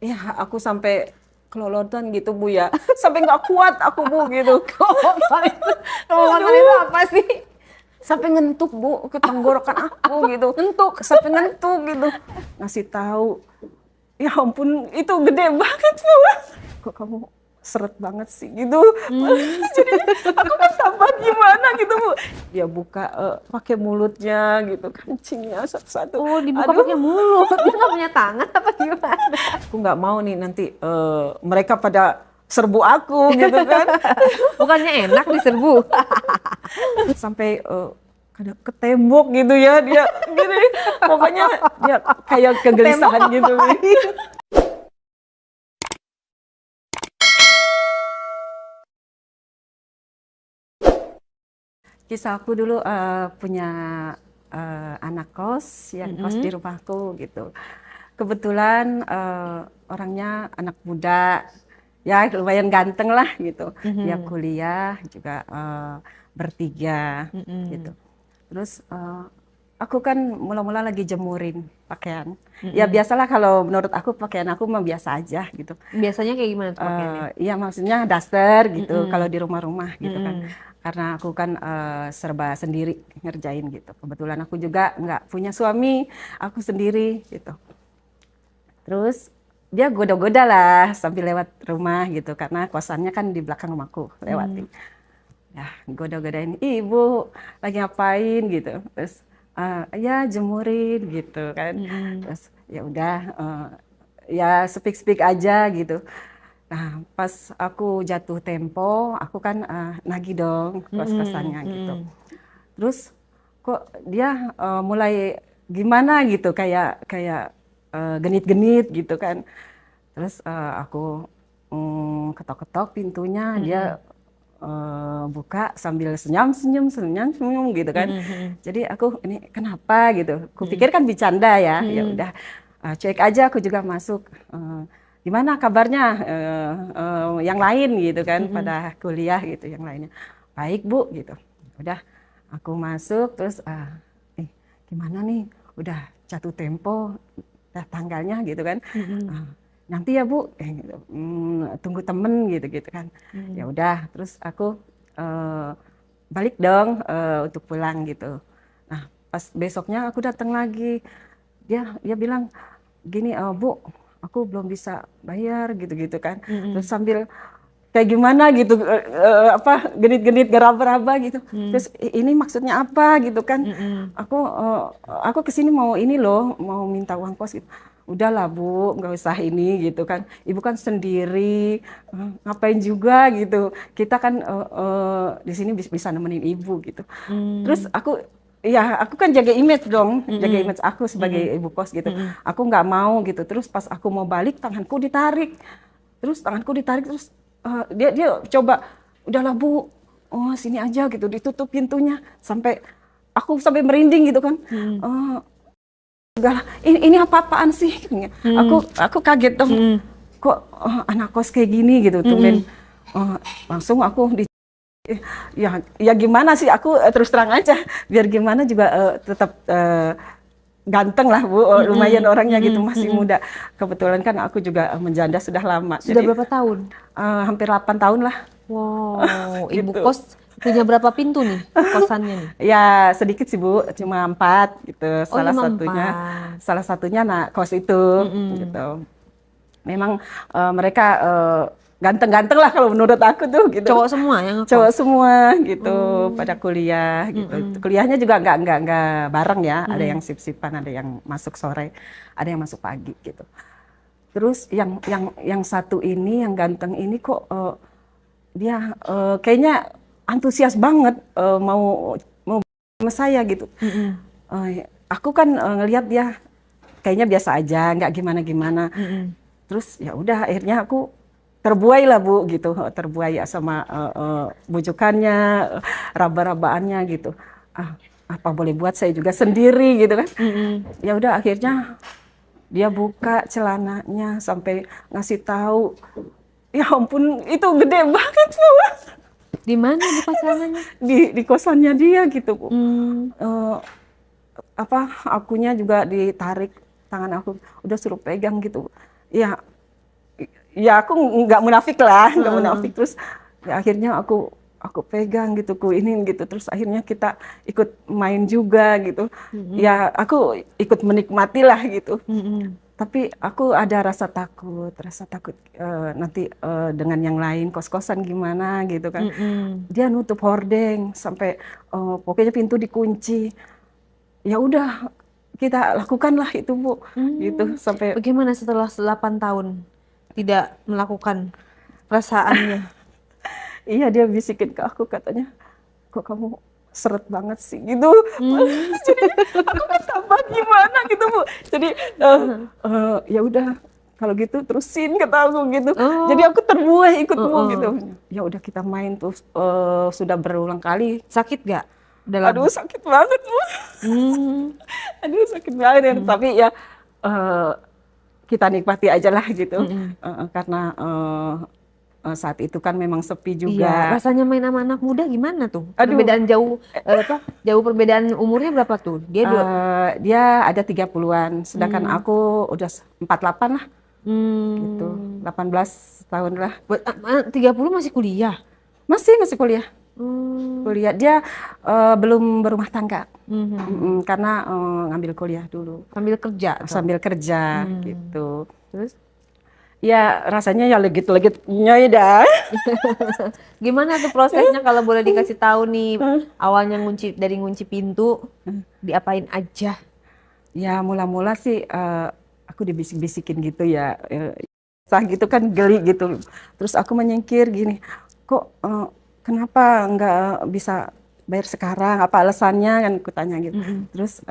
ya aku sampai kelolotan gitu Bu ya, sampai nggak kuat aku Bu gitu. Kelolotan itu Aduh, apa sih? sampai ngentuk Bu ke tenggorokan aku gitu, Ngentuk. sampai ngentuk gitu. Ngasih tahu, ya ampun itu gede banget Bu. Kok kamu seret banget sih gitu. Hmm. Jadinya aku kan tambah gimana gitu Bu. Dia buka pakai mulutnya gitu, kencingnya satu-satu. Oh, dibuka pakai Aduh, mulut. Dia nggak punya tangan apa gimana? aku nggak mau nih nanti mereka pada serbu aku gitu kan. Bukannya enak diserbu. Sampai kadang ke tembok gitu ya dia gini. Pokoknya dia kayak Tembok kegelisahan gitu. ngapain? Kisah aku dulu punya anak kos yang kos di rumahku gitu. Kebetulan orangnya anak muda, ya lumayan ganteng lah gitu. Dia Mhm. kuliah juga bertiga gitu. Mhm. Terus aku kan mula-mula lagi jemurin pakaian. Ya Mhm. biasalah kalau menurut aku pakaian aku mah biasa aja gitu. Biasanya kayak gimana tuh pakaiannya? Iya maksudnya daster gitu kalau Mhm. di rumah-rumah gitu kan. Mhm. Karena aku kan serba sendiri ngerjain gitu. Kebetulan aku juga nggak punya suami, aku sendiri gitu. Terus dia goda-goda lah sambil lewat rumah gitu karena kosannya kan di belakang rumahku lewatin. Mhm. Ya goda-godain, ibu lagi ngapain gitu. Terus ya jemurin gitu kan. Mhm. Terus ya udah ya speak-speak aja gitu. Nah, pas aku jatuh tempo, aku kan nagih dong Mhm. kos-kosannya gitu. Mhm. Terus kok dia mulai gimana gitu, kayak kayak genit-genit gitu kan. Terus aku ketok-ketok pintunya, dia Mhm. buka sambil senyum-senyum, senyum-senyum gitu kan. Mhm. Jadi aku ini kenapa gitu. Mhm. Kupikir kan bercanda ya. Ya Mhm. udah cuek aja aku juga masuk. Gimana kabarnya yang lain gitu kan Mhm. pada kuliah gitu yang lainnya. Baik Bu gitu. Udah aku masuk terus gimana nih udah jatuh tempo tanggalnya gitu kan. Mhm. Ah, nanti ya Bu gitu. Tunggu temen gitu gitu kan. Ya Mhm. udah terus aku eh, balik dong untuk pulang gitu. Nah pas besoknya aku datang lagi dia bilang gini, Bu, aku belum bisa bayar gitu-gitu kan. Terus Mhm. sambil kayak gimana gitu, apa genit-genit geraba-raba gitu. Mhm. Terus ini maksudnya apa gitu kan? Mhm. Aku kesini mau ini loh, mau minta uang kos gitu. Udahlah Bu, nggak usah ini gitu kan. Ibu kan sendiri, ngapain juga gitu. Kita kan di sini bisa nemenin ibu gitu. Terus Mhm. aku kan jaga image dong, jaga Mhm. image aku sebagai Mhm. ibu kos gitu. Mhm. Aku nggak mau gitu. Terus pas aku mau balik, tanganku ditarik terus dia dia coba, udahlah Bu, oh sini aja gitu, ditutup pintunya sampai merinding gitu kan. Mhm. Eh, Enggak lah, ini apa-apaan sih? Mhm. Aku kaget dong, Mhm. kok anak kos kayak gini gitu, tumben. Mhm. Langsung aku ya gimana sih aku terus terang aja biar gimana juga tetap ganteng lah Bu, lumayan Mhm. orangnya gitu Mhm. masih Mhm. muda. Kebetulan kan aku juga menjanda sudah lama, Sudah jadi berapa tahun? hampir 8 tahun lah Wow, ibu gitu. kos punya berapa pintu nih kosannya nih? Ya sedikit sih Bu, cuma 4 gitu. Oh, Salah cuma satunya 4. salah satunya nah kos itu Mhm. gitu. Memang mereka ganteng-ganteng lah kalau menurut aku tuh gitu. Cowok semua yang Cowok ngekos? semua gitu pada Oh. kuliah gitu. Mhm. Kuliahnya juga nggak bareng ya. Ada yang Mhm. sip-sipan, ada yang masuk sore, ada yang masuk pagi gitu. Terus yang satu ini, yang ganteng ini kok dia kayaknya antusias banget mau sama saya gitu. Mhm. Aku kan ngelihat dia kayaknya biasa aja, nggak gimana-gimana. Mhm. Terus ya udah akhirnya aku terbuai lah Bu gitu, terbuai ya sama bujukannya, raba-rabaannya gitu. Ah, apa boleh buat saya juga sendiri gitu kan. Mhm. Ya udah akhirnya dia buka celananya sampai ngasih tahu. Ya ampun, itu gede banget Bu. Di mana buka celananya? Di kosannya dia gitu Bu. Hmm. Eh, Apa akunya juga ditarik, tangan aku udah suruh pegang gitu. Ya ya aku nggak munafik lah, nggak munafik. Terus ya akhirnya aku pegang gitu, ku ini gitu. Terus akhirnya kita ikut main juga gitu. Ya aku ikut menikmati lah gitu. Tapi aku ada rasa takut nanti dengan yang lain kos-kosan gimana gitu kan. Dia nutup hordeng sampai pokoknya pintu dikunci. Ya udah kita lakukanlah itu Bu, gitu sampai Bagaimana setelah 8 tahun tidak melakukan perasaannya? iya dia bisikin ke aku katanya, kok kamu seret banget sih gitu. Jadi aku kan tambah gimana gitu Bu. Jadi ya udah kalau gitu terusin kata aku gitu. Jadi Oh, aku terbuai ikut Bu gitu. Ya udah kita main tuh sudah berulang kali. sakit gak Aduh dalam? sakit banget Bu. Hmm, Aduh sakit banget ya. Tapi ya eh, kita nikmati aja lah gitu. Karena saat itu kan memang sepi iya, juga. rasanya main sama anak muda gimana tuh? Aduh, Perbedaan jauh, apa? Jauh perbedaan umurnya berapa tuh? Dia dua. dia ada 30-an, sedangkan aku udah 48 lah, gitu. Hmm, 18 tahun lah. 30 masih kuliah. Masih kuliah. Hmm, Kuliah. Dia belum berumah tangga. mhm. Karena ngambil kuliah dulu. Sambil kerja tuh. Sambil kerja, Hmm. gitu. Terus Ya, rasanya ya legit-legit nyoy dah. gimana tuh prosesnya kalau boleh dikasih tahu nih awalnya dari ngunci pintu diapain aja? Ya, mula-mula sih aku dibisik-bisikin gitu ya. Sah gitu kan geli gitu. Terus aku menyingkir gini, kok kenapa nggak bisa bayar sekarang? Apa alasannya kan aku tanya gitu. Terus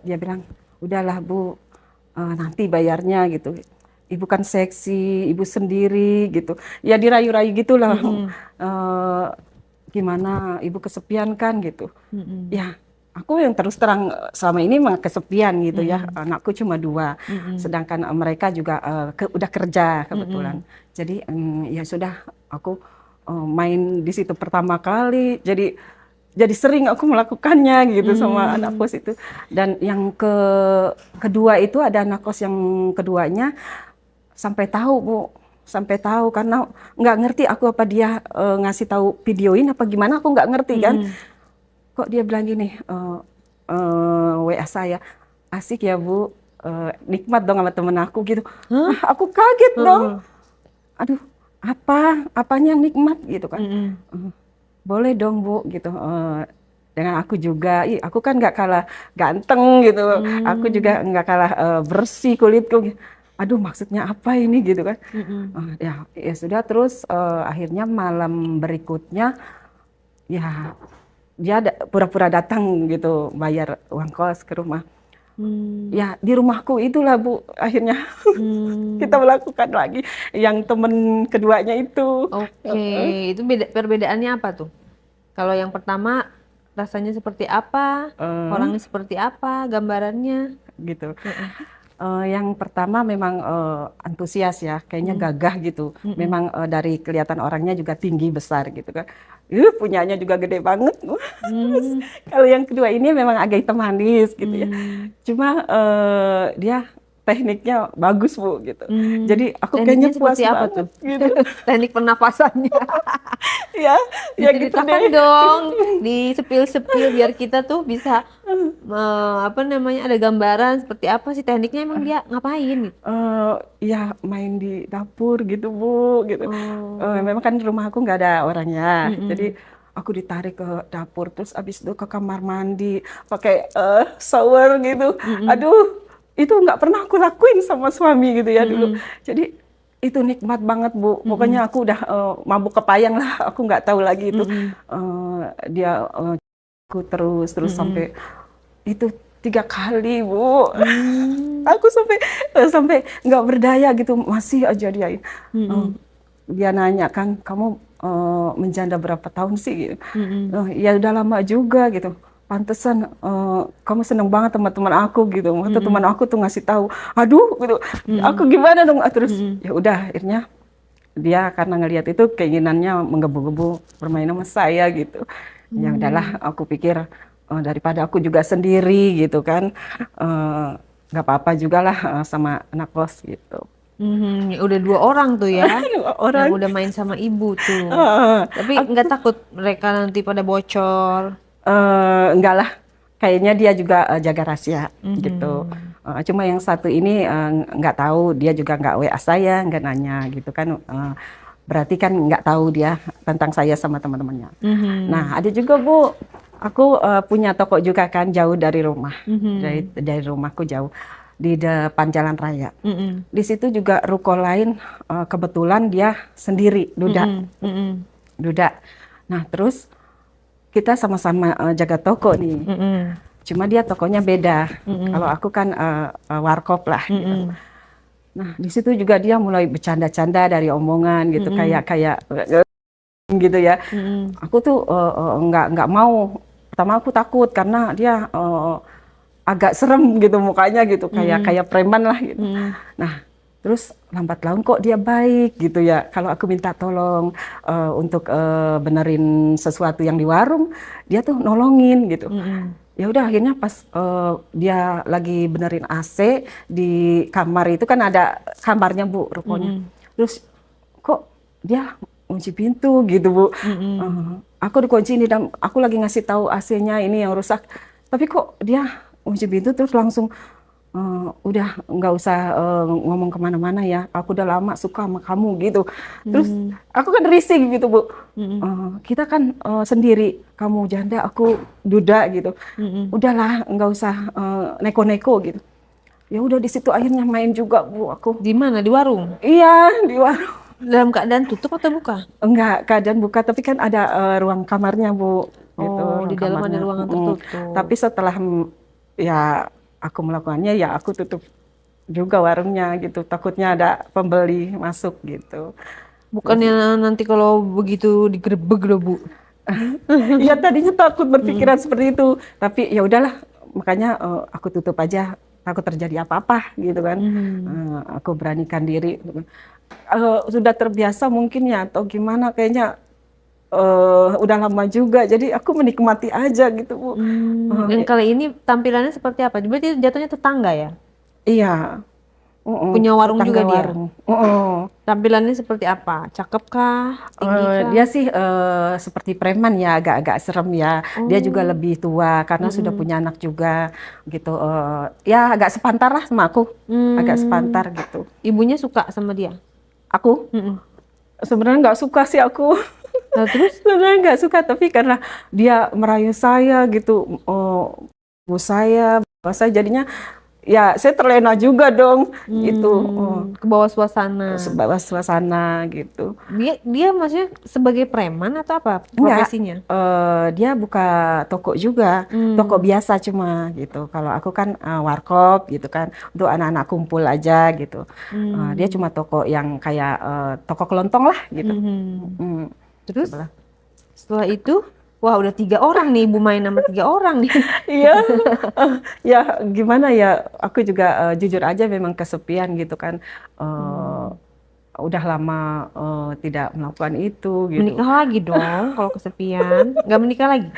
dia bilang, udahlah Bu, nanti bayarnya gitu. Ibu kan seksi, ibu sendiri gitu. Ya dirayu-rayu gitulah. Eh, Gimana ibu kesepian kan gitu. Ya aku yang terus terang selama ini mah kesepian gitu ya. Anakku cuma 2, sedangkan mereka juga udah kerja kebetulan. Jadi ya sudah aku main di situ pertama kali. Jadi sering aku melakukannya gitu sama anak kos itu. Dan yang kedua itu ada anak kos yang keduanya sampai tahu Bu, sampai tahu karena nggak ngerti aku apa dia ngasih tahu videoin apa gimana aku nggak ngerti kan. Kok dia bilang gini, WA saya, asik ya Bu, nikmat dong sama temen aku gitu. Hah? Aku kaget dong. Aduh, apanya yang nikmat gitu kan. Boleh dong Bu gitu. Dengan aku juga, aku kan nggak kalah ganteng gitu. Aku juga nggak kalah bersih kulitku. Aduh, maksudnya apa ini gitu kan. Ya sudah terus akhirnya malam berikutnya ya dia pura-pura datang gitu bayar uang kos ke rumah. Ya di rumahku itulah Bu akhirnya kita melakukan lagi yang temen keduanya itu. Oke, itu perbedaannya apa tuh? Kalau yang pertama rasanya seperti apa, orangnya seperti apa, gambarannya? Gitu. Yang pertama memang antusias ya, kayaknya gagah gitu. Memang dari kelihatan orangnya juga tinggi besar gitu kan. Punyanya juga gede banget. Kalau yang kedua ini memang agak hitam manis gitu ya. Cuma dia tekniknya bagus Bu gitu. Jadi aku kayaknya Tekniknya puas seperti apa banget tuh? gitu. Teknik pernapasannya. Ya, ya gitu Diceritakan deh. dong, di sepil-sepil biar kita tuh bisa apa namanya ada gambaran seperti apa sih tekniknya emang dia ngapain gitu. Ya main di dapur gitu Bu gitu. Oh. Memang kan rumah aku nggak ada orangnya, jadi aku ditarik ke dapur terus abis itu ke kamar mandi pakai shower gitu. Aduh, itu nggak pernah aku lakuin sama suami gitu ya dulu. Jadi itu nikmat banget Bu. Pokoknya aku udah mabuk kepayang lah. Aku nggak tahu lagi itu dia aku terus sampai itu 3 kali Bu. Aku sampai nggak berdaya gitu masih aja diain. Dia nanya kan kamu menjanda berapa tahun sih gitu. Ya udah lama juga gitu. Pantesan kamu seneng banget teman-teman aku gitu. Waktu teman aku tuh ngasih tahu, aduh gitu. Aku gimana dong. Terus ya udah akhirnya dia karena ngelihat itu keinginannya menggebu-gebu bermain sama saya gitu. Ya udahlah aku pikir daripada aku juga sendiri gitu kan. Nggak apa-apa juga lah sama anak kos gitu. Udah 2 orang tuh ya, Orang yang udah main sama ibu tuh. eh, Tapi nggak takut mereka nanti pada bocor? enggak lah, kayaknya dia juga jaga rahasia gitu. Mhm. Cuma yang satu ini nggak tahu, dia juga nggak WA saya, nggak nanya gitu kan. Berarti kan nggak tahu dia tentang saya sama teman-temannya. Nah, ada juga Bu, aku punya toko juga kan jauh dari rumah, dari rumahku jauh di depan jalan raya. Di situ juga ruko lain kebetulan dia sendiri, duda. Nah, terus kita sama-sama jaga toko nih. Cuma dia tokonya beda. Kalau aku kan warkop lah gitu. Nah, di situ juga dia mulai bercanda-canda dari omongan gitu, kayak gitu ya. Aku tuh nggak mau. Pertama aku takut karena dia agak serem gitu mukanya gitu, kayak preman lah gitu. Nah, terus lambat laun kok dia baik gitu ya. Kalau aku minta tolong untuk benerin sesuatu yang di warung, dia tuh nolongin gitu. Ya udah akhirnya pas dia lagi benerin AC di kamar itu kan ada kamarnya Bu, rukonya. Terus kok dia kunci pintu gitu Bu. Aku dikunci ini dan aku lagi ngasih tahu AC-nya ini yang rusak. Tapi kok dia kunci pintu terus langsung udah nggak usah ngomong kemana-mana ya. Aku udah lama suka sama kamu gitu. Terus aku kan risih gitu Bu. Kita kan sendiri, kamu janda, aku duda gitu. Udahlah nggak usah neko-neko gitu. Ya udah di situ akhirnya main juga Bu aku. Di mana? Di warung? Iya di warung. Dalam keadaan tutup atau buka? Enggak, keadaan buka, tapi kan ada ruang kamarnya Bu, gitu, Oh, di ruang dalam ada kamarnya. ruangan tertutup. Tapi setelah ya aku melakukannya, ya aku tutup juga warungnya gitu, takutnya ada pembeli masuk gitu. Bukannya nanti kalau begitu digerebek loh Bu? Iya tadinya takut berpikiran seperti itu, tapi ya udahlah, makanya aku tutup aja, takut terjadi apa-apa gitu kan. Aku beranikan diri. Sudah terbiasa mungkin ya atau gimana kayaknya udah lama juga jadi aku menikmati aja gitu Bu. Dan kali ini tampilannya seperti apa? Berarti jatuhnya tetangga ya? Iya, Punya warung tetangga juga dia? warung. Tampilannya seperti apa? Cakep kah? Tinggi kah? Dia sih seperti preman ya, agak-agak serem ya. Dia juga lebih tua karena sudah punya anak juga gitu. Ya agak sepantar lah sama aku, agak sepantar gitu. Ibunya suka sama dia? Aku sebenarnya nggak suka sih aku. Nah, terus? Sebenarnya nggak suka, tapi karena dia merayu saya gitu, bu saya, bapak saya, jadinya ya saya terlena juga dong, gitu. Ke bawah suasana. Sebawa suasana gitu. Dia maksudnya sebagai preman atau apa Enggak, profesinya? dia buka toko juga, toko biasa cuma gitu. Kalau aku kan warkop gitu kan, untuk anak-anak kumpul aja gitu. Dia cuma toko yang kayak toko kelontong lah gitu. Terus Sebelah. setelah itu, wah udah 3 orang nih, Ibu main sama 3 orang nih. Iya, ya gimana ya, aku juga jujur aja memang kesepian gitu kan. Udah lama tidak melakukan itu gitu. Menikah lagi dong kalau kesepian. Nggak menikah lagi?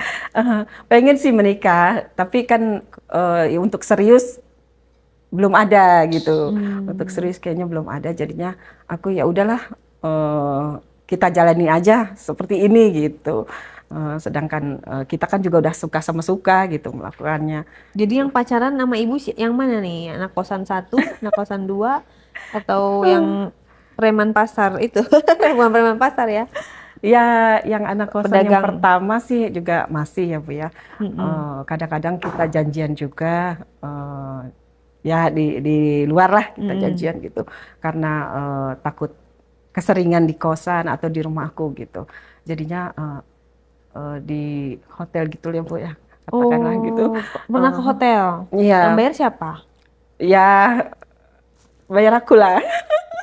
Pengen sih menikah, tapi kan ya untuk serius belum ada gitu. Untuk serius kayaknya belum ada, jadinya aku ya udahlah kita jalani aja seperti ini gitu. Sedangkan kita kan juga udah suka sama suka gitu melakukannya. Jadi yang pacaran sama ibu yang mana nih? Anak kosan 1, anak kosan 2, atau yang preman pasar itu? Bukan preman pasar ya? Ya, yang anak kosan yang Pedagang. pertama sih juga masih ya Bu ya. Kadang-kadang kita janjian juga, ya di luar lah kita janjian gitu. Karena takut keseringan di kosan atau di rumahku gitu. Jadinya di hotel gitu ya Bu ya, katakanlah gitu. Oh, pernah ke hotel? Iya, Yang bayar siapa? ya bayar aku lah.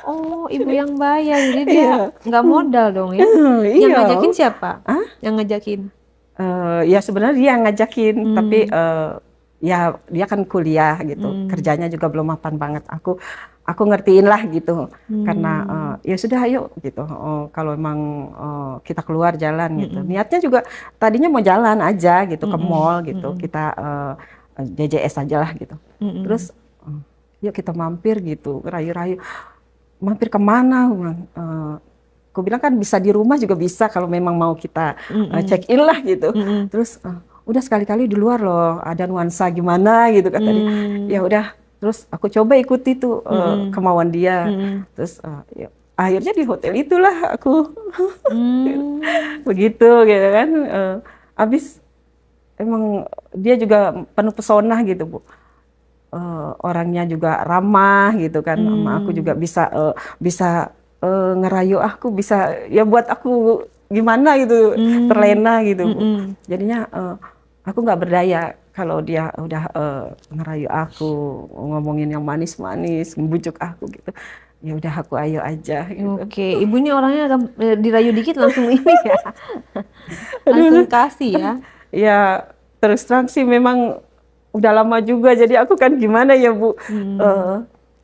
Oh, ibu yang bayar. Jadi dia Iya. nggak modal dong ya? Yang Iya. ngajakin siapa? Hah? Yang ngajakin? Ya sebenarnya dia yang ngajakin, tapi ya dia kan kuliah gitu, kerjanya juga belum mapan banget. Aku ngertiin lah gitu, karena ya sudah ayo gitu. Kalau emang kita keluar jalan gitu, niatnya juga tadinya mau jalan aja gitu ke mall gitu, kita JJS aja lah gitu. Terus yuk kita mampir gitu, rayu-rayu. mampir kemana? Aku bilang, aku bilang kan bisa di rumah juga bisa kalau memang mau kita check in lah gitu. Terus udah sekali-kali di luar loh, ada nuansa gimana gitu kata dia. Ya udah, terus aku coba ikuti tuh kemauan dia. Terus ya, akhirnya di hotel itulah aku begitu gitu kan. Habis emang dia juga penuh pesona gitu Bu. Orangnya juga ramah gitu kan, sama aku juga bisa ngerayu aku, bisa ya buat aku gimana gitu, terlena gitu Bu. Jadinya aku nggak berdaya kalau dia udah ngerayu aku, ngomongin yang manis-manis, membujuk aku gitu. Ya udah aku ayo aja gitu. Oke, ibunya orangnya dirayu dikit langsung ini ya. Langsung Aduh, kasih ya. ya terus terang sih memang udah lama juga, jadi aku kan gimana ya Bu,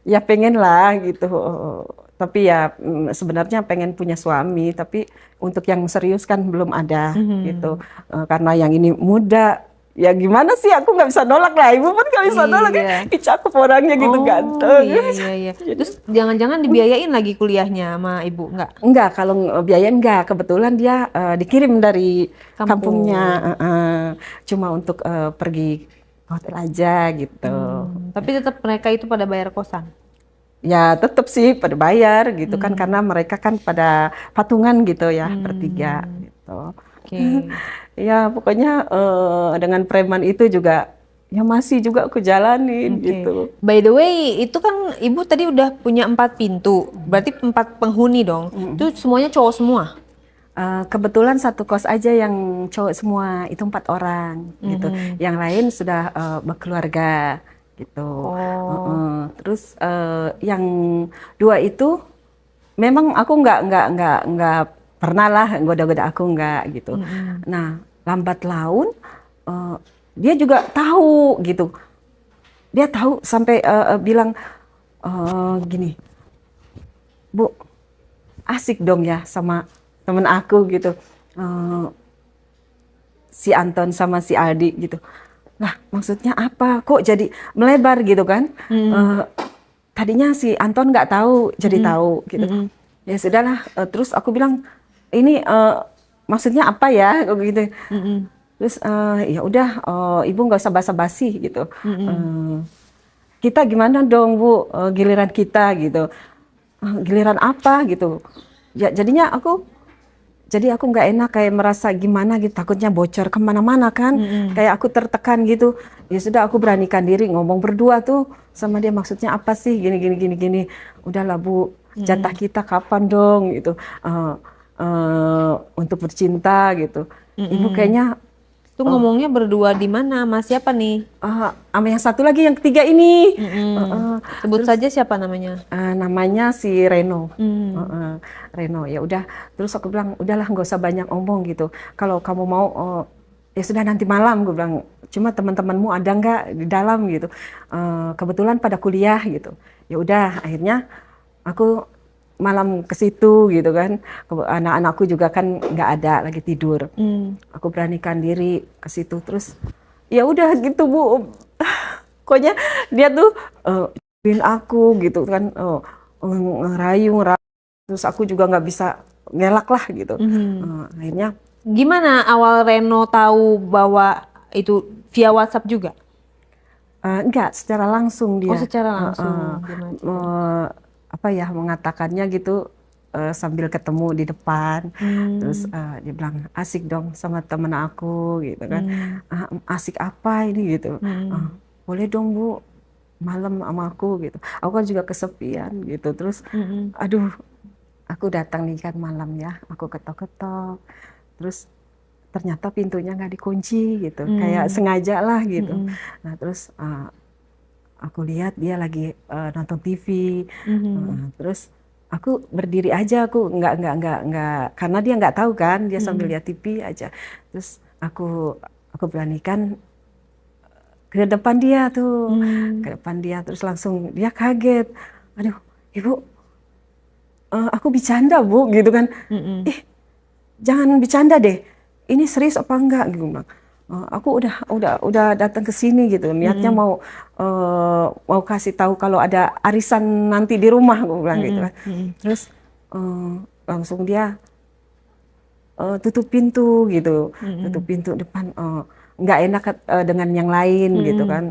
ya pengen lah gitu. Tapi ya sebenarnya pengen punya suami, tapi untuk yang serius kan belum ada gitu. Karena yang ini muda, ya gimana sih aku nggak bisa nolak lah. Ibu pun nggak bisa nolak, Iya. ih cakep orangnya gitu, Oh ganteng. iya. Terus jangan-jangan dibiayain lagi kuliahnya sama ibu nggak? Enggak, kalau biaya enggak. Kebetulan dia dikirim dari Kampung. kampungnya, cuma untuk pergi ke hotel aja gitu. Tapi tetap mereka itu pada bayar kosan. Ya tetap sih pada bayar gitu kan, karena mereka kan pada patungan gitu ya, bertiga gitu. Oke. Ya pokoknya dengan preman itu juga ya masih juga aku jalanin Oke. gitu. By the way, itu kan ibu tadi udah punya 4 pintu, berarti 4 penghuni dong. Itu semuanya cowok semua. Kebetulan satu kos aja yang cowok semua, itu 4 orang gitu. Yang lain sudah berkeluarga gitu. Oh. Terus yang 2 itu memang aku nggak pernah lah goda-goda aku nggak gitu. Nah lambat laun dia juga tahu gitu. Dia tahu sampai bilang gini, Bu, asik dong ya sama temen aku gitu. Si Anton sama si Aldi gitu. Lah maksudnya apa? Kok jadi melebar gitu kan? Tadinya si Anton nggak tahu, jadi tahu gitu. Ya sudahlah. Terus aku bilang ini maksudnya apa ya? Gitu. Terus ya udah, ibu nggak usah basa-basi gitu. Kita gimana dong Bu, giliran kita gitu. Giliran apa gitu? Ya jadinya jadi aku nggak enak, kayak merasa gimana gitu, takutnya bocor kemana-mana kan, kayak aku tertekan gitu. Ya sudah aku beranikan diri ngomong berdua tuh sama dia, maksudnya apa sih gini. Udahlah Bu, jatah kita kapan dong gitu, untuk bercinta gitu. Ibu kayaknya Itu ngomongnya berdua di mana? Sama siapa nih? sama yang satu lagi, yang ketiga ini. Sebut saja siapa namanya. Namanya si Reno. Reno, ya udah. Terus aku bilang, udahlah nggak usah banyak omong gitu. Kalau kamu mau, ya sudah nanti malam, gue bilang. Cuma teman-temanmu ada nggak di dalam gitu. Kebetulan pada kuliah gitu. Ya udah, akhirnya aku malam ke situ gitu kan. Anak-anakku juga kan nggak ada, lagi tidur. Aku beranikan diri ke situ. Terus ya udah gitu Bu. Pokoknya dia tuh aku gitu kan, ngerayu, terus aku juga nggak bisa ngelak lah gitu. Akhirnya Gimana awal Reno tahu bahwa itu via WhatsApp juga? enggak secara langsung dia. Oh, secara langsung. Gimana Apa ya, mengatakannya gitu sambil ketemu di depan. Terus dia bilang asik dong sama temen aku gitu kan. Asik apa ini gitu. Boleh dong Bu, malam sama aku gitu. Aku kan juga kesepian gitu. Terus aduh, aku datang nih kan malam ya, aku ketok-ketok. Terus ternyata pintunya nggak dikunci gitu, kayak sengaja lah gitu. Nah terus aku lihat dia lagi nonton TV. Terus aku berdiri aja, aku nggak, karena dia nggak tahu kan, dia sambil lihat TV aja. Terus aku beranikan ke depan dia tuh, ke depan dia, terus langsung dia kaget. Aduh, Ibu, aku bercanda Bu, gitu kan. Jangan bercanda deh. Ini serius apa enggak? Gitu. Aku udah datang ke sini gitu, niatnya mau mau kasih tahu kalau ada arisan nanti di rumah, aku bilang gitu kan. Terus langsung dia tutup pintu gitu, tutup pintu depan, nggak enak dengan yang lain gitu kan,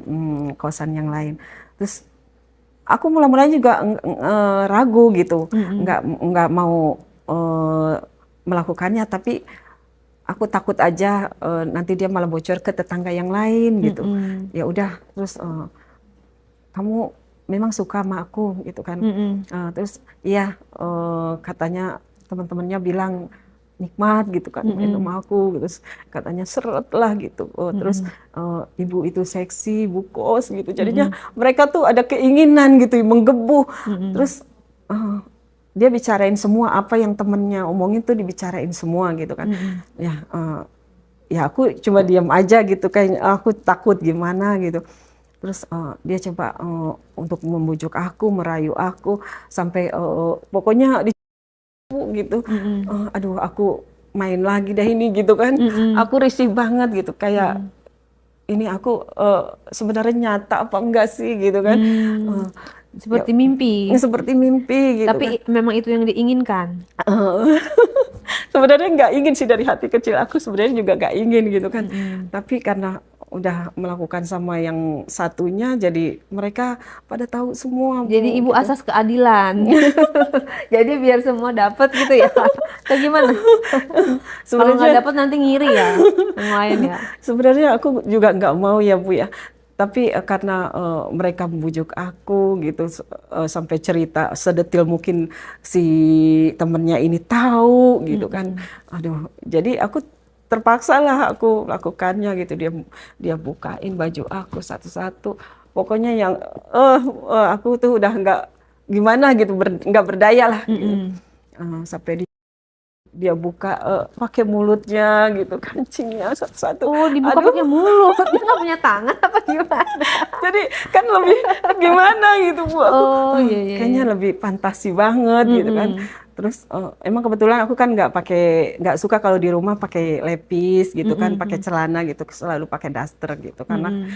kosan yang lain. Terus aku mulai-mulai juga ragu gitu, nggak mau melakukannya, tapi aku takut aja nanti dia malah bocor ke tetangga yang lain gitu. Ya udah, terus kamu memang suka sama aku gitu kan. Terus iya, katanya teman-temannya bilang nikmat gitu kan main sama aku, terus katanya seret lah gitu. Terus ibu itu seksi, ibu kos gitu, jadinya mereka tuh ada keinginan gitu menggebu. Terus dia bicarain semua apa yang temennya omongin tuh dibicarain semua gitu kan. Ya ya aku cuma diam aja gitu, kayak aku takut gimana gitu. Terus dia coba untuk membujuk aku, merayu aku sampai pokoknya gitu. Aduh, aku main lagi dah ini gitu kan. Aku risih banget gitu, kayak ini aku sebenarnya nyata apa enggak sih gitu kan. Seperti Ya, mimpi. seperti mimpi gitu kan. Tapi memang itu yang diinginkan. Sebenarnya nggak ingin sih, dari hati kecil aku sebenarnya juga nggak ingin gitu kan. Tapi karena udah melakukan sama yang satunya, jadi mereka pada tahu semua, Jadi Bu, ibu gitu. asas keadilan. Jadi biar semua dapat gitu ya. Atau gimana? Kalau nggak Sebenarnya dapat nanti ngiri ya yang lain ya. sebenarnya aku juga nggak mau ya, Bu ya. Tapi karena mereka membujuk aku gitu, sampai cerita sedetil mungkin si temennya ini tahu gitu kan. Aduh, jadi aku terpaksa lah aku lakukannya gitu. Dia bukain baju aku satu-satu. Pokoknya yang aku tuh udah nggak gimana gitu, nggak berdaya lah gitu. Sampai dia buka pakai mulutnya gitu, kancingnya satu-satu. Oh, dibuka Aduh, pakai mulut. Dia nggak punya tangan apa gimana? jadi kan lebih gimana gitu, Bu. Aku Oh, iya iya kayaknya iya. lebih fantasi banget gitu kan. Terus emang kebetulan aku kan nggak suka kalau di rumah pakai lepis gitu kan, pakai celana gitu, selalu pakai daster gitu karena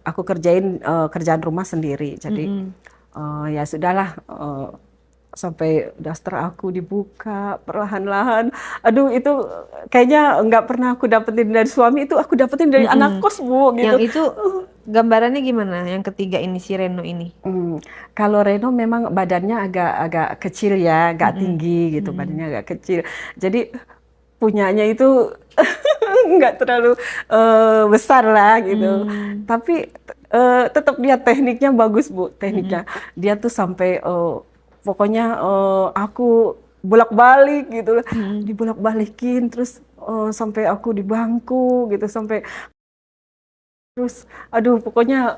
aku kerjain kerjaan rumah sendiri. Jadi ya sudahlah, sampai daster aku dibuka perlahan-lahan. Aduh, itu kayaknya nggak pernah aku dapetin dari suami, itu aku dapetin dari anak kos, Bu, gitu. Yang itu gambarannya gimana? Yang ketiga ini si Reno ini. Kalau Reno memang badannya agak kecil ya, agak tinggi gitu, badannya agak kecil. Jadi punyanya itu nggak terlalu besar lah gitu. Tapi tetap dia tekniknya bagus, Bu, tekniknya. Dia tuh sampai pokoknya aku bolak-balik gitu lah, dibolak-balikin terus sampai aku di bangku gitu, sampai terus aduh pokoknya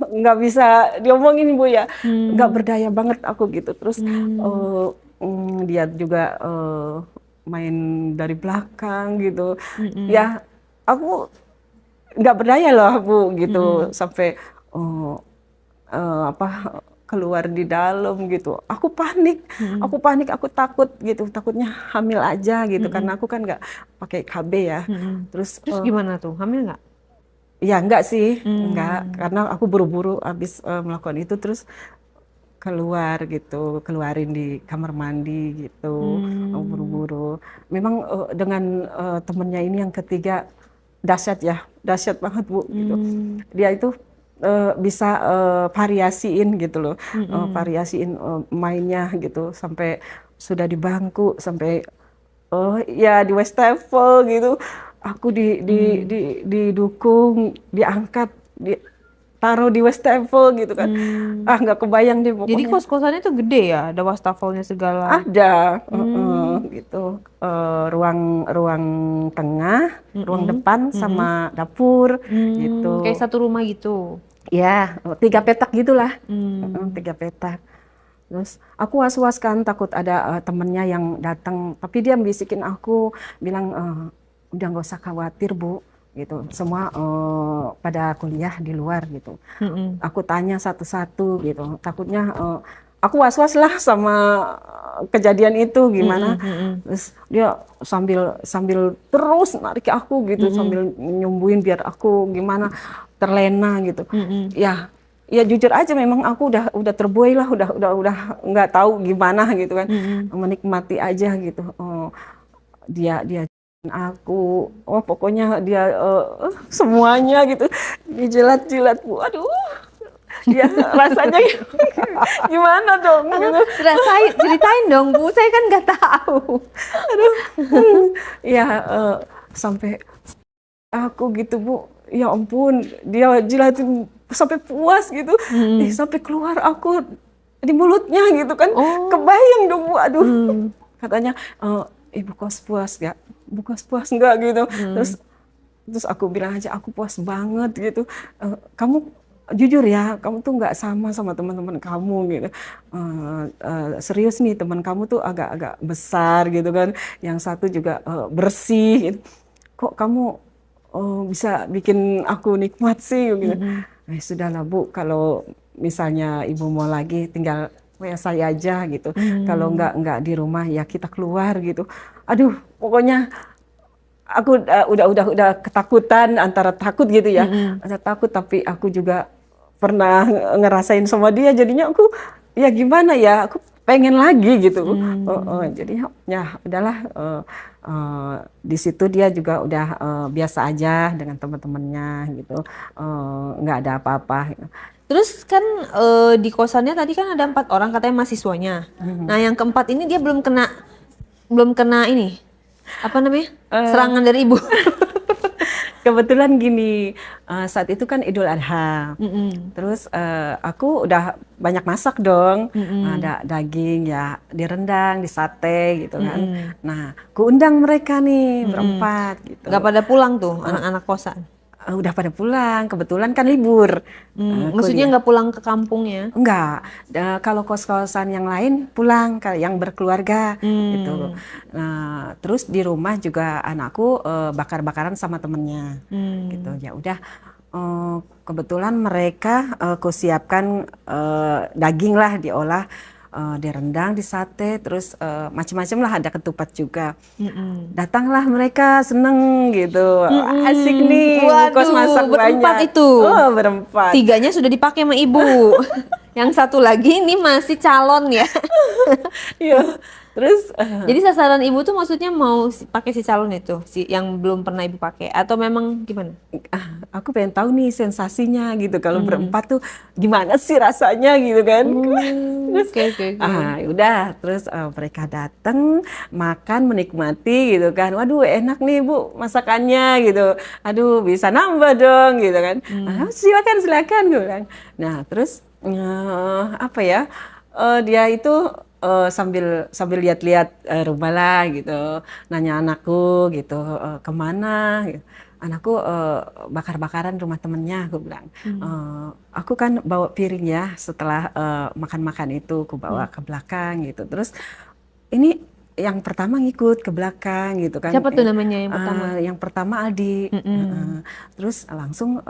nggak bisa diomongin, Bu ya, nggak berdaya banget aku gitu. Terus dia juga main dari belakang gitu, ya aku nggak berdaya loh, Bu, gitu, sampai apa keluar di dalam gitu. Aku panik, aku takut gitu, takutnya hamil aja gitu, karena aku kan nggak pakai KB ya. Terus Terus gimana tuh? Hamil nggak? ya enggak sih, enggak, karena aku buru-buru habis melakukan itu, terus keluar gitu, keluarin di kamar mandi gitu, buru-buru. Memang dengan temennya ini yang ketiga dahsyat ya, dahsyat banget, Bu, gitu. Dia itu bisa variasiin gitu loh, variasiin mainnya gitu, sampai sudah di bangku, sampai ya di wastafel gitu, aku didukung, diangkat, taruh di wastafel gitu kan. Nggak kebayang deh Jadi pokoknya. kos-kosannya tuh gede ya, ada wastafelnya segala. Ada gitu. Ruang ruang tengah, ruang depan sama dapur Kayak gitu. satu rumah gitu. Ya, 3 petak gitulah. 3 petak. Terus aku was-was kan, takut ada temennya yang datang, tapi dia bisikin aku, bilang udah nggak usah khawatir, Bu, gitu. Semua pada kuliah di luar gitu. Aku tanya satu-satu gitu. Takutnya aku was-was lah sama kejadian itu gimana. Terus dia sambil terus narik aku gitu, sambil nyembuhin biar aku gimana terlena gitu. Ya jujur aja memang aku udah terbuai lah, udah nggak tahu gimana gitu kan, menikmati aja gitu. Dia aku, pokoknya dia semuanya gitu, dijilat-jilat, aduh, ya rasanya gimana dong gitu. Ceritain dong Bu, saya kan nggak tahu. Aduh, ya sampai aku gitu Bu, ya ampun, dia jilatin sampai puas gitu, sampai keluar aku di mulutnya gitu kan, kebayang dong Bu, aduh, katanya ibu puas gak? Ibu puas nggak gitu, terus aku bilang aja aku puas banget gitu. Kamu jujur ya, kamu tuh nggak sama teman-teman kamu gitu. Serius nih, teman kamu tuh agak-agak besar gitu kan, yang satu juga bersih gitu. Kok kamu bisa bikin aku nikmat sih gitu. Sudahlah Bu, kalau misalnya ibu mau lagi tinggal WA saya aja gitu. Kalau nggak di rumah ya kita keluar gitu. Aduh, pokoknya aku udah ketakutan, antara takut gitu ya. Ada takut, tapi aku juga pernah ngerasain sama dia, jadinya aku ya gimana ya, aku pengen lagi gitu. Jadinya ya udahlah, di situ dia juga udah biasa aja dengan teman-temannya gitu. Nggak ada apa-apa. Terus kan di kosannya tadi kan ada 4 orang katanya mahasiswanya. Nah yang keempat ini dia belum kena ini apa namanya serangan dari ibu. Kebetulan gini, saat itu kan Idul Adha. Terus aku udah banyak masak dong, ada daging ya, direndang, disate gitu kan. Nah, aku undang mereka nih berempat gitu. Nggak pada pulang tuh anak-anak kosan. Udah pada pulang, kebetulan kan libur. Maksudnya nggak pulang ke kampungnya? Enggak, kalau kos-kosan yang lain pulang, yang berkeluarga gitu. Nah, terus di rumah juga anakku bakar-bakaran sama temennya, gitu. Ya udah, kebetulan mereka aku siapkan daging lah diolah, direndang, disate, terus macam-macam lah, ada ketupat juga. Datanglah mereka seneng gitu, asik nih, kos masak berempat banyak. itu. Berempat. 3-nya sudah dipakai sama ibu. Yang satu lagi ini masih calon ya. Iya. Terus Jadi sasaran ibu tuh maksudnya mau pakai si calon itu, si yang belum pernah ibu pakai, atau memang gimana? aku pengen tahu nih sensasinya gitu, kalau berempat tuh gimana sih rasanya gitu kan. Terus Oke. udah, terus mereka datang makan, menikmati gitu kan. Waduh, enak nih Bu masakannya gitu. Aduh, bisa nambah dong gitu kan. Silakan gitu kan. Nah, terus apa ya? Dia itu sambil lihat-lihat rumah lah gitu, nanya anakku gitu, kemana gitu. Anakku bakar-bakaran rumah temennya, aku bilang. Aku kan bawa piring ya, setelah makan-makan itu aku bawa ke belakang gitu. Terus ini yang pertama ngikut ke belakang gitu kan. Siapa tuh namanya yang pertama? Yang pertama Aldi. Terus langsung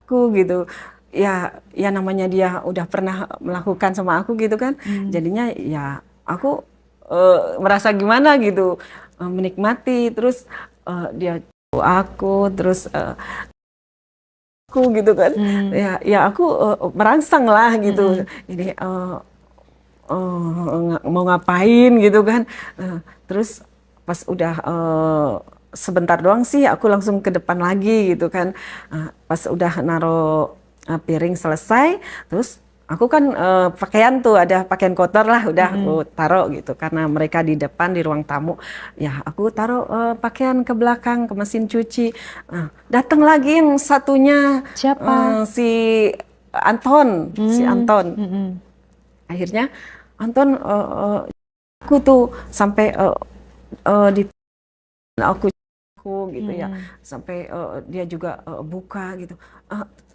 aku gitu. Ya namanya dia udah pernah melakukan sama aku gitu kan. Jadinya ya aku merasa gimana gitu, menikmati. Terus dia aku, terus aku gitu kan. Ya aku merangsang lah gitu. Ini mau ngapain gitu kan. Terus pas udah sebentar doang sih, aku langsung ke depan lagi gitu kan. Pas udah naro piring selesai, terus aku kan pakaian tuh, ada pakaian kotor lah, udah aku taruh gitu, karena mereka di depan di ruang tamu. Ya aku taruh pakaian ke belakang ke mesin cuci. Datang lagi yang satunya. Siapa? Si Anton. Akhirnya Anton aku tuh sampai di aku gitu ya, sampai dia juga buka gitu.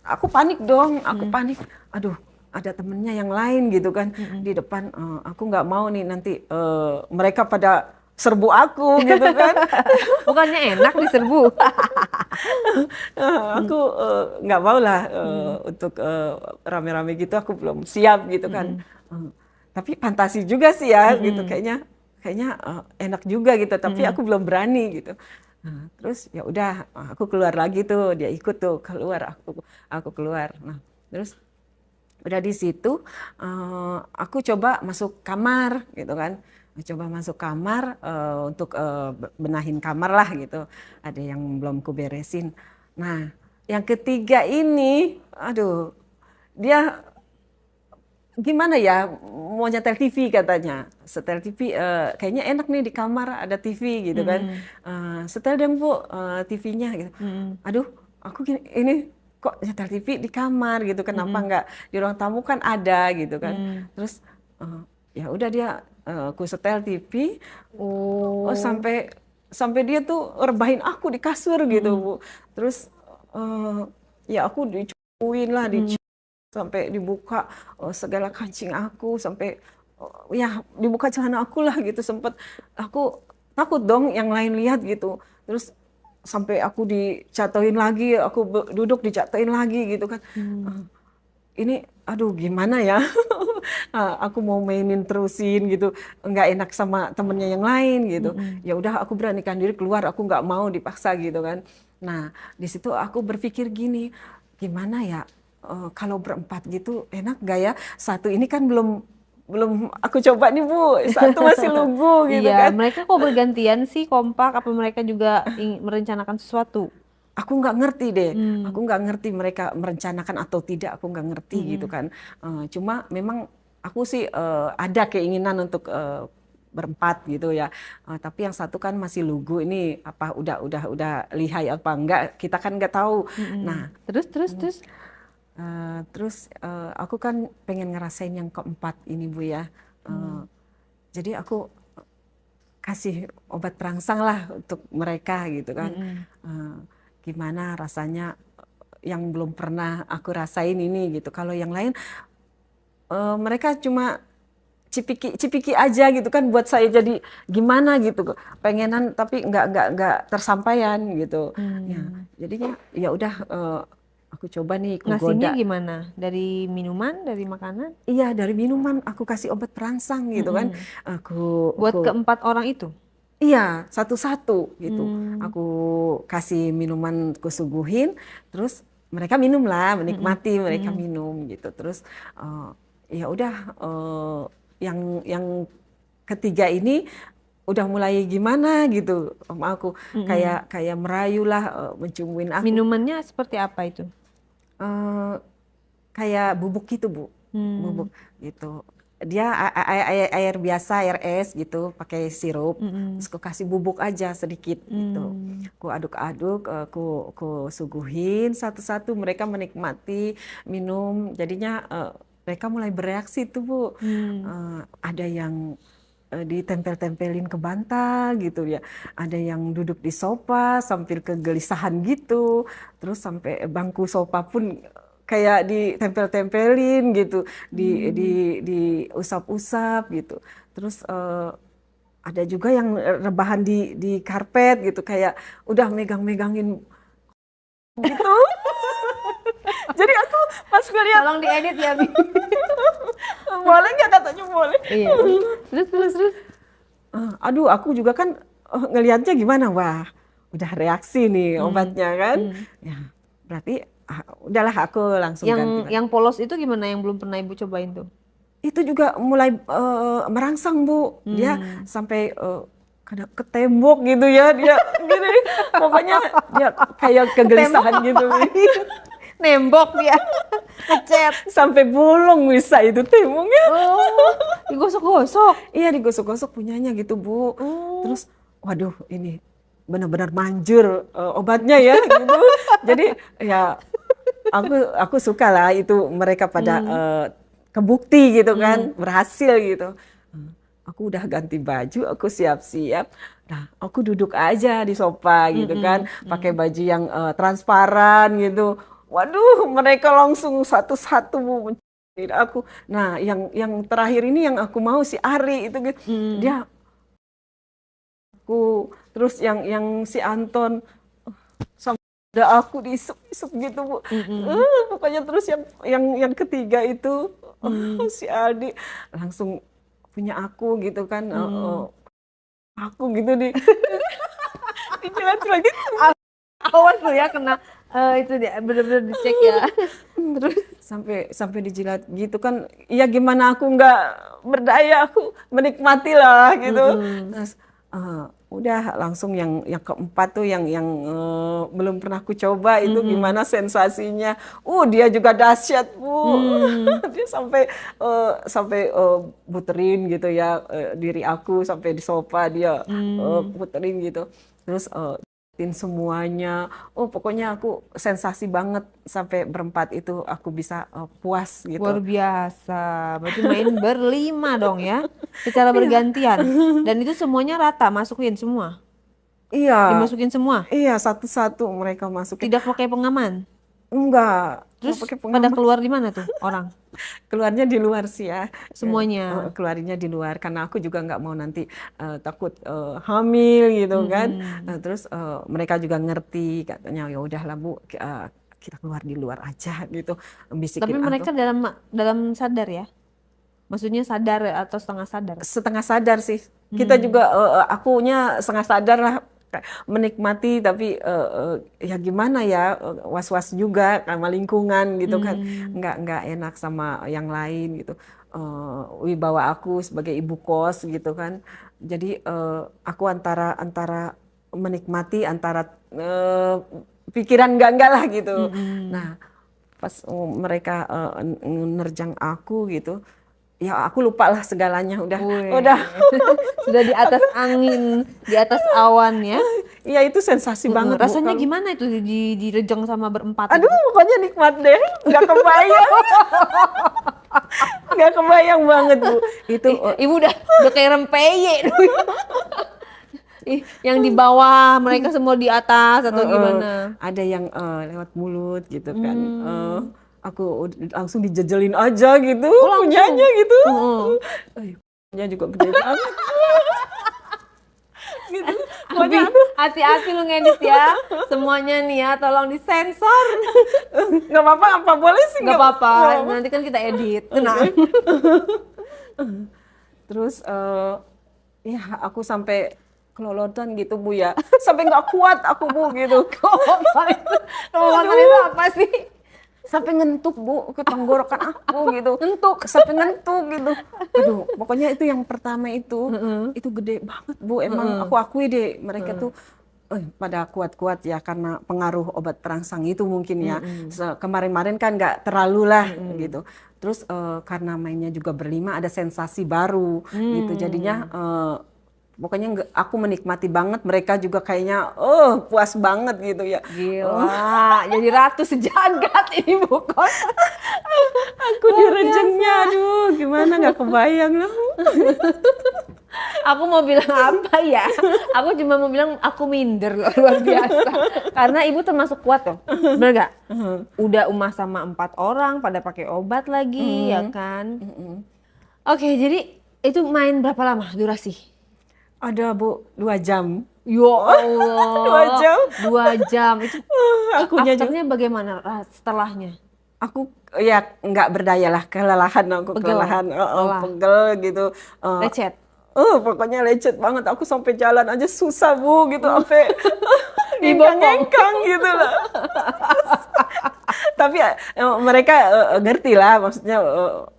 Aku panik dong, aku panik. Aduh, ada temennya yang lain gitu kan di depan. Aku nggak mau nih nanti mereka pada serbu aku gitu kan. Bukannya enak diserbu. Aku nggak mau lah untuk rame-rame gitu, aku belum siap gitu kan. Tapi fantasi juga sih ya gitu, kayaknya enak juga gitu, tapi aku belum berani gitu. Nah, terus ya udah aku keluar lagi tuh, dia ikut tuh keluar, aku keluar. Nah, terus udah di situ aku coba masuk kamar gitu kan. Coba masuk kamar untuk benahin kamar lah gitu. Ada yang belum kuberesin. Nah, yang ketiga ini, aduh, dia gimana ya, mau nyetel TV katanya. Setel TV, kayaknya enak nih di kamar ada TV gitu kan. Setel dong Bu TV-nya gitu. Aduh, aku gini, ini kok nyetel TV di kamar gitu, kenapa nggak di ruang tamu kan ada gitu kan. Terus ya udah dia aku setel TV, oh sampai dia tuh rebahin aku di kasur gitu Bu. Terus ya aku dicukuin lah, sampai dibuka segala kancing aku, sampai ya dibuka celana aku lah gitu, sempet aku takut dong yang lain lihat gitu. Terus sampai aku dicatoin lagi, aku duduk dicatoin lagi gitu kan. Ini aduh gimana ya. Aku mau mainin terusin gitu, nggak enak sama temennya yang lain gitu. Ya udah aku beranikan diri keluar, aku nggak mau dipaksa gitu kan. Nah di situ aku berpikir gini, gimana ya kalau berempat gitu enak gak ya? Satu ini kan belum belum aku coba nih Bu, satu masih lugu gitu Iya, kan. mereka kok bergantian sih kompak, apa mereka juga merencanakan sesuatu? Aku nggak ngerti deh, aku nggak ngerti mereka merencanakan atau tidak, aku nggak ngerti gitu kan. Cuma memang aku sih ada keinginan untuk berempat gitu ya. Tapi yang satu kan masih lugu, ini apa udah lihai apa enggak, kita kan nggak tahu. Nah, Terus. terus aku kan pengen ngerasain yang keempat ini Bu ya. Jadi aku kasih obat perangsang lah untuk mereka gitu kan. Gimana rasanya yang belum pernah aku rasain ini gitu. Kalau yang lain mereka cuma cipiki aja gitu kan, buat saya jadi gimana gitu, pengenan tapi nggak tersampaian gitu. Ya, jadinya ya udah aku coba nih, aku Ngasihnya goda. gimana? Dari minuman, dari makanan? Iya dari minuman, aku kasih obat perangsang gitu kan. Buat keempat orang itu? Iya, satu-satu gitu. Aku kasih minuman, aku suguhin, terus mereka minum lah, menikmati, mereka minum gitu. Terus ya udah yang ketiga ini udah mulai gimana gitu sama aku, kayak merayu lah, mencumuin aku. Minumannya seperti apa itu? Eh, Kayak bubuk gitu Bu, bubuk gitu. Dia air biasa, air es gitu, pakai sirup. Terus aku kasih bubuk aja sedikit gitu. Aku aduk-aduk, aku suguhin satu-satu. Mereka menikmati minum. Jadinya mereka mulai bereaksi tuh Bu. Ada yang ditempel-tempelin ke bantal gitu ya. Ada yang duduk di sofa sambil kegelisahan gitu. Terus sampai bangku sofa pun kayak ditempel-tempelin gitu, diusap-usap gitu. Terus ada juga yang rebahan di karpet gitu, kayak udah megang-megangin gitu. Jadi aku pas ngeliat, Tolong diedit ya, Bi. boleh nggak katanya boleh. Iya. Terus. Aduh, aku juga kan ngelihatnya gimana, wah udah reaksi nih obatnya kan. Ya, berarti udahlah aku langsung ganti. Yang polos itu gimana, yang belum pernah Ibu cobain tuh? Itu juga mulai merangsang Bu, dia sampai ke tembok gitu ya, dia gini, pokoknya dia kayak kegelisahan gitu. Nembok dia. Ngecat. Sampai bolong bisa itu temboknya. Oh, digosok-gosok. Iya digosok-gosok punyanya gitu Bu. Terus waduh ini benar-benar manjur obatnya ya gitu. Jadi ya aku suka lah itu mereka pada kebukti gitu kan, berhasil gitu. Aku udah ganti baju, aku siap-siap. Nah, aku duduk aja di sofa gitu kan, pakai baju yang transparan gitu. Waduh, mereka langsung satu-satu mau mencari aku. Nah, yang terakhir ini yang aku mau si Ari itu gitu. Dia aku. Terus yang si Anton sampai ada aku diisup-isup gitu Bu. Pokoknya terus yang ketiga itu si Aldi langsung punya aku gitu kan. Aku gitu dijilat lagi. Awas tuh ya kena itu dia bener-bener dicek ya. Terus sampai dijilat gitu kan, ya gimana aku nggak berdaya, aku menikmati lah gitu. Terus udah langsung yang keempat tuh yang belum pernah aku coba itu gimana sensasinya. Dia juga dahsyat Bu. Dia sampai puterin gitu ya, diri aku sampai di sofa dia puterin gitu. Terus semuanya. Pokoknya aku sensasi banget sampai berempat itu aku bisa puas gitu. Luar biasa. Berarti main berlima dong ya. Secara bergantian. Dan itu semuanya rata, masukin semua. Iya. Dimasukin semua. Iya, satu-satu mereka masukin. Tidak pakai pengaman. Enggak. Terus pakai pada keluar di mana tuh orang? Keluarnya di luar sih ya. Semuanya. Keluarnya di luar karena aku juga nggak mau nanti takut hamil gitu kan. Terus mereka juga ngerti katanya ya udahlah Bu, kita keluar di luar aja gitu. Bisikin Tapi mereka dalam sadar ya? Maksudnya sadar atau setengah sadar? Setengah sadar sih. Kita juga akunya setengah sadar lah menikmati, tapi ya gimana ya, was-was juga sama lingkungan gitu kan, nggak enak sama yang lain gitu. Wibawa aku sebagai ibu kos gitu kan, jadi aku antara menikmati antara pikiran enggak lah gitu. Nah pas mereka nerjang aku gitu, ya aku lupa lah segalanya udah. Sudah di atas angin, di atas awan ya. Iya itu sensasi banget. Rasanya gimana itu direjang sama berempat? Aduh pokoknya nikmat deh, nggak kebayang. Nggak kebayang banget Bu. Itu Ibu udah kayak rempeyek. Yang di bawah mereka semua di atas atau gimana? Ada yang lewat mulut gitu kan. Aku langsung dijejelin aja gitu, punyanya gitu. Punya juga gede banget. Gitu. Hati-hati lu ngedit ya. Semuanya nih ya, tolong disensor. Nggak apa-apa, apa boleh sih? Nggak apa-apa, nanti kan kita edit. Tenang. Terus ya aku sampai kelolotan gitu Bu ya. Sampai nggak kuat aku Bu gitu. Kelolotan itu apa sih? Sampai ngentuk Bu ke tenggorokan aku gitu. Sampai ngentuk gitu. Aduh, pokoknya itu yang pertama itu gede banget Bu. Emang aku akui deh mereka tuh pada kuat-kuat ya karena pengaruh obat perangsang itu mungkin ya. Kemarin-kemarin kan nggak terlalu lah gitu. Terus karena mainnya juga berlima ada sensasi baru gitu. Jadinya pokoknya aku menikmati banget, mereka juga kayaknya puas banget gitu ya. Gila, jadi ratu sejagat ini Bu Kos. Aku direjengnya, aduh gimana nggak kebayang loh. Aku mau bilang apa ya? Aku cuma mau bilang aku minder loh, luar biasa. Karena ibu termasuk kuat loh, bener gak? Udah umah sama 4 orang, pada pakai obat lagi ya kan? Oke, jadi itu main berapa lama durasi? Ada Bu, 2 jam. Ya Allah, 2 jam. 2 jam. Itu Akunya afternya bagaimana setelahnya? Aku ya nggak berdaya lah, kelelahan aku. Pegel. Pegel gitu. Lecet? Pokoknya lecet banget. Aku sampai jalan aja susah Bu gitu, sampai ngengkang gitu lah. Tapi mereka ngerti lah, maksudnya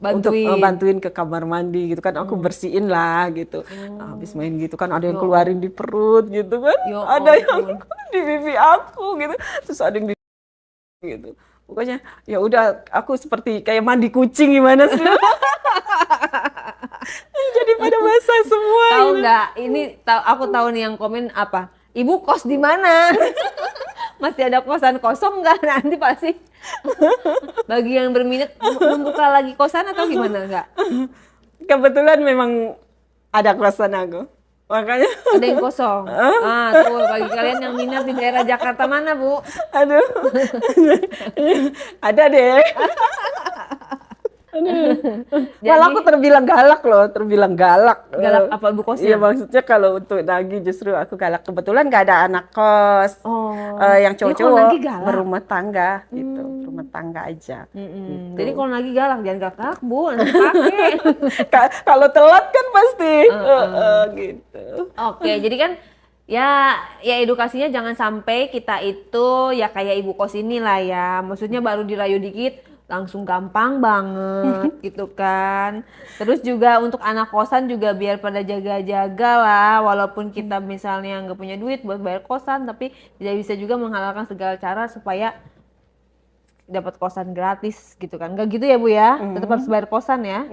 untuk bantuin ke kamar mandi gitu kan, aku bersihin lah gitu. Habis main gitu kan ada yang keluarin di perut gitu kan, ada yang di pipi aku gitu, terus ada yang di gitu. Pokoknya ya udah aku seperti kayak mandi kucing gimana sih. Jadi pada basah semua. Tahu nggak? Ini aku tahu nih yang komen apa? Ibu kos di mana? Masih ada kosan kosong nggak? Nanti pasti bagi yang berminat membuka lagi kosan atau gimana nggak? Kebetulan memang ada kosan aku, makanya ada yang kosong. Tuh bagi kalian yang minat di daerah Jakarta mana Bu? Aduh, ada deh. Malah aku terbilang galak loh, terbilang galak. Galak apa ibu kosnya? Iya, maksudnya kalau untuk Nagi justru aku galak. Kebetulan nggak ada anak kos. Oh, Yang jadi kalau cowok-cowok Nagi galak. berumah tangga gitu, berumah tangga aja. Mm-mm. Gitu. Jadi kalau lagi galak jangan galak bu, nanti pakai. Kalau telat kan pasti gitu. Oke, jadi kan ya edukasinya jangan sampai kita itu ya kayak ibu kos inilah ya. Maksudnya baru dirayu dikit langsung gampang banget gitu kan. Terus juga untuk anak kosan juga biar pada jaga-jaga lah. Walaupun kita misalnya nggak punya duit buat bayar kosan, tapi tidak bisa juga menghalalkan segala cara supaya dapat kosan gratis gitu kan. Nggak gitu ya Bu ya? Tetap harus bayar kosan ya.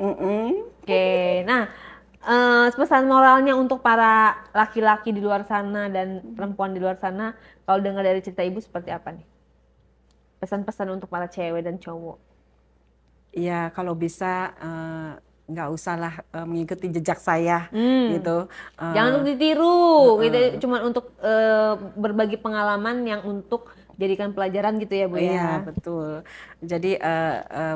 Oke, nah pesan moralnya untuk para laki-laki di luar sana dan perempuan di luar sana, kalau dengar dari cerita Ibu seperti apa nih? Pesan-pesan untuk para cewek dan cowok. Iya, kalau bisa nggak usahlah mengikuti jejak saya gitu. Jangan untuk ditiru, gitu. Cuma untuk berbagi pengalaman yang untuk jadikan pelajaran gitu ya Bu ya. Iya, betul. Jadi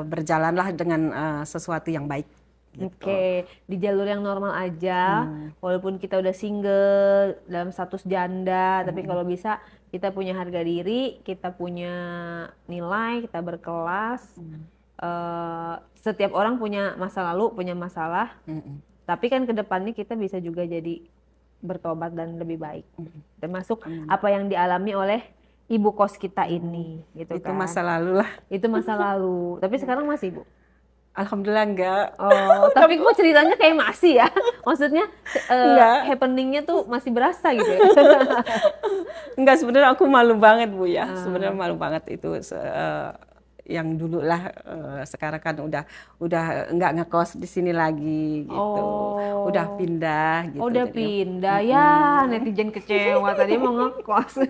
berjalanlah dengan sesuatu yang baik. Gitu. Oke, di jalur yang normal aja, walaupun kita udah single dalam status janda, tapi kalau bisa kita punya harga diri, kita punya nilai, kita berkelas. Setiap orang punya masa lalu, punya masalah, tapi kan kedepannya kita bisa juga jadi bertobat dan lebih baik. Termasuk apa yang dialami oleh ibu kos kita ini, gitu Itu kan. masa lalu lah. Itu masa lalu, tapi sekarang masih Bu. Alhamdulillah enggak. Oh, tapi kok ceritanya kayak masih ya? Maksudnya Enggak. happeningnya tuh masih berasa gitu ya? Enggak, sebenarnya aku malu banget Bu ya. Sebenarnya malu banget itu yang dulu lah. Sekarang kan udah enggak ngekos di sini lagi gitu. Oh. Udah pindah gitu. Oh, udah Jadi, pindah ya, netizen kecewa tadi mau ngekos.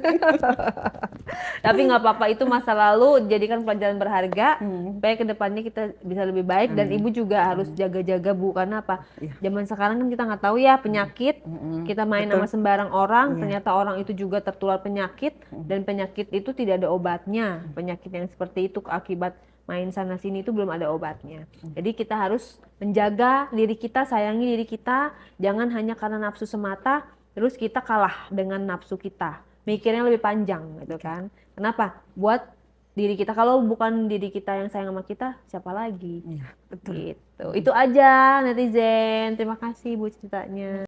Tapi nggak apa-apa, itu masa lalu, jadikan pelajaran berharga supaya kedepannya kita bisa lebih baik. Dan ibu juga harus jaga-jaga Bu, karena apa? Zaman sekarang kan kita nggak tahu ya penyakit, kita main sama sembarang orang, ternyata orang itu juga tertular penyakit, dan penyakit itu tidak ada obatnya. Penyakit yang seperti itu akibat main sana sini itu belum ada obatnya. Jadi kita harus menjaga diri kita, sayangi diri kita, jangan hanya karena nafsu semata terus kita kalah dengan nafsu kita. Mikirnya lebih panjang gitu kan. Kenapa? Buat diri kita. Kalau bukan diri kita yang sayang sama kita, siapa lagi? Iya, betul. Gitu. Itu aja netizen. Terima kasih Bu ceritanya.